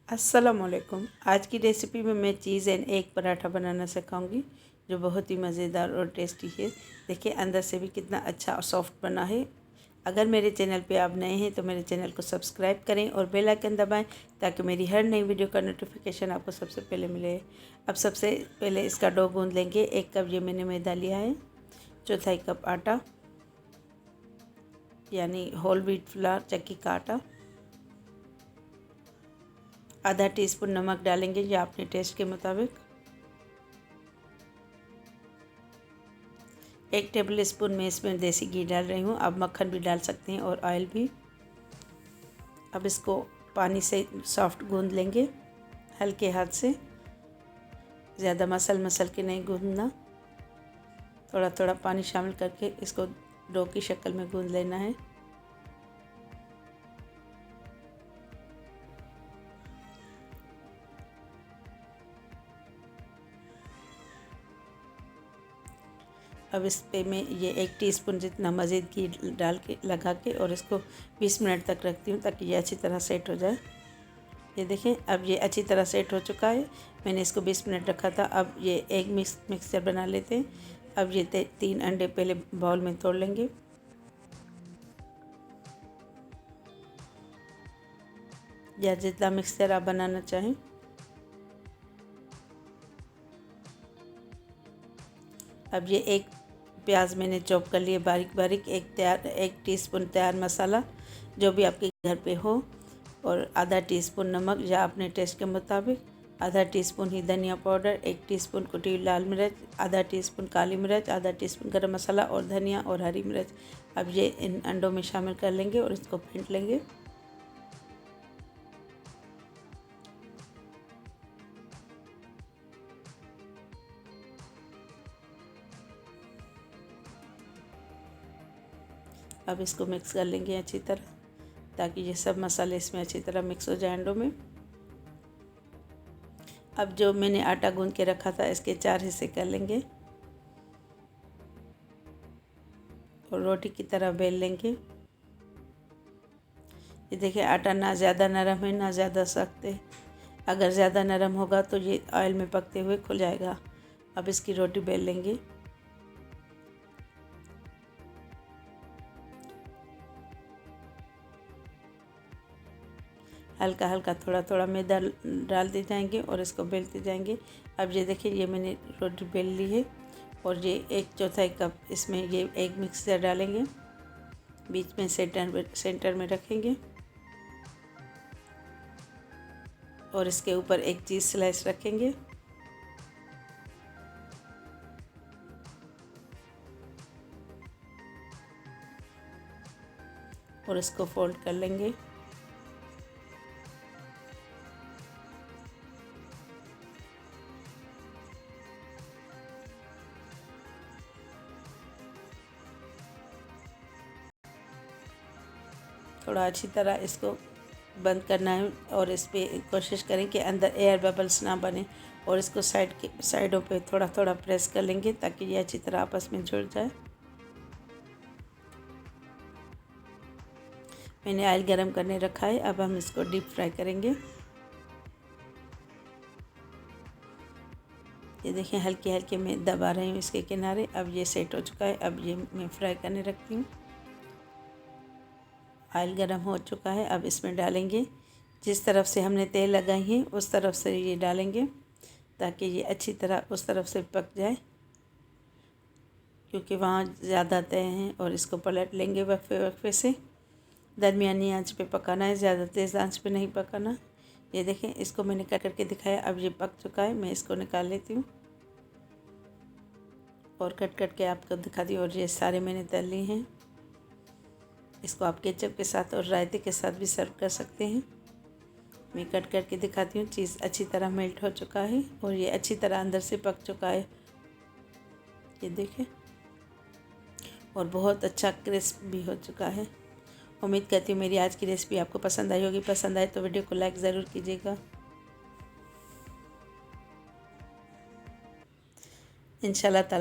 अस्सलामुअलैकुम। आज की रेसिपी में मैं चीज़ एंड एग पराठा बनाना सिखाऊंगी जो बहुत ही मज़ेदार और टेस्टी है। देखिए अंदर से भी कितना अच्छा और सॉफ्ट बना है। अगर मेरे चैनल पे आप नए हैं तो मेरे चैनल को सब्सक्राइब करें और बेल आइकन दबाएं ताकि मेरी हर नई वीडियो का नोटिफिकेशन आपको सबसे पहले मिले। अब सबसे पहले इसका डो गूँध लेंगे। 1 कप ये मैंने मैदा लिया है, 1/4 कप आटा यानी होल व्हीट फ्लावर चक्की का आटा, आधा टीस्पून नमक डालेंगे या अपने टेस्ट के मुताबिक, 1 टेबल स्पून में इसमें देसी घी डाल रही हूँ। आप मक्खन भी डाल सकते हैं और ऑयल भी। अब इसको पानी से सॉफ्ट गूंद लेंगे हल्के हाथ से, ज़्यादा मसल के नहीं गूंदना, थोड़ा थोड़ा पानी शामिल करके इसको डो की शक्ल में गूंद लेना है। अब इस पे मैं ये 1 टीस्पून जितना मज़ीद घी डाल के लगा के और इसको 20 मिनट तक रखती हूँ ताकि ये अच्छी तरह सेट हो जाए। ये देखें अब ये अच्छी तरह सेट हो चुका है। मैंने इसको 20 मिनट रखा था। अब ये एग मिक्सचर बना लेते हैं। अब ये 3 अंडे पहले बाउल में तोड़ लेंगे। या जितना मिक्सचर आप बनाना चाहें। अब ये 1 प्याज मैंने चॉप कर लिए बारीक बारीक, 1 टीस्पून तैयार मसाला जो भी आपके घर पे हो, और आधा टीस्पून नमक या अपने टेस्ट के मुताबिक, आधा टीस्पून ही धनिया पाउडर, 1 टीस्पून कुटी हुई लाल मिर्च, आधा टीस्पून काली मिर्च, आधा टीस्पून गरम मसाला और धनिया और हरी मिर्च। अब ये इन अंडों में शामिल कर लेंगे और इसको फेंट लेंगे। अब इसको मिक्स कर लेंगे अच्छी तरह ताकि ये सब मसाले इसमें अच्छी तरह मिक्स हो जाए अंडों में। अब जो मैंने आटा गूंद के रखा था इसके 4 हिस्से कर लेंगे और रोटी की तरह बेल लेंगे। ये देखिए आटा ना ज़्यादा नरम है ना ज़्यादा सख्त है। अगर ज़्यादा नरम होगा तो ये ऑयल में पकते हुए खुल जाएगा। अब इसकी रोटी बेल लेंगे। हल्का हल्का थोड़ा थोड़ा मैदा डालते जाएंगे और इसको बेलते जाएंगे। अब ये देखिए ये मैंने रोटी बेल ली है और ये 1/4 कप इसमें ये एग मिक्सचर डालेंगे, बीच में सेंटर में रखेंगे और इसके ऊपर एक चीज़ स्लाइस रखेंगे और इसको फोल्ड कर लेंगे। थोड़ा अच्छी तरह इसको बंद करना है और इस पर कोशिश करें कि अंदर एयर बबल्स ना बने और इसको साइडों पे थोड़ा थोड़ा प्रेस कर लेंगे ताकि ये अच्छी तरह आपस में जुड़ जाए। मैंने ऑयल गरम करने रखा है। अब हम इसको डीप फ्राई करेंगे। ये देखें हल्के हल्के मैं दबा रही हूँ इसके किनारे। अब ये सेट हो चुका है। अब ये मैं फ्राई करने रखती हूँ। ऑयल गरम हो चुका है। अब इसमें डालेंगे, जिस तरफ से हमने तेल लगाई है उस तरफ से ये डालेंगे ताकि ये अच्छी तरह उस तरफ से पक जाए, क्योंकि वहाँ ज़्यादा तय हैं। और इसको पलट लेंगे वक्फे वक्फे से। दरमियानी आंच पे पकाना है, ज़्यादा तेज़ आंच पे नहीं पकाना। ये देखें इसको मैंने कट करके दिखाया। अब ये पक चुका है। मैं इसको निकाल लेती हूँ और कट के आपको दिखा दी। और ये सारे मैंने तल लिए हैं। इसको आप केचप के साथ और रायते के साथ भी सर्व कर सकते हैं। मैं कट करके दिखाती हूँ। चीज़ अच्छी तरह मेल्ट हो चुका है और ये अच्छी तरह अंदर से पक चुका है। ये देखें और बहुत अच्छा क्रिस्प भी हो चुका है। उम्मीद करती हूँ मेरी आज की रेसिपी आपको पसंद आई होगी। पसंद आए तो वीडियो को लाइक ज़रूर कीजिएगा। इंशाल्लाह ताला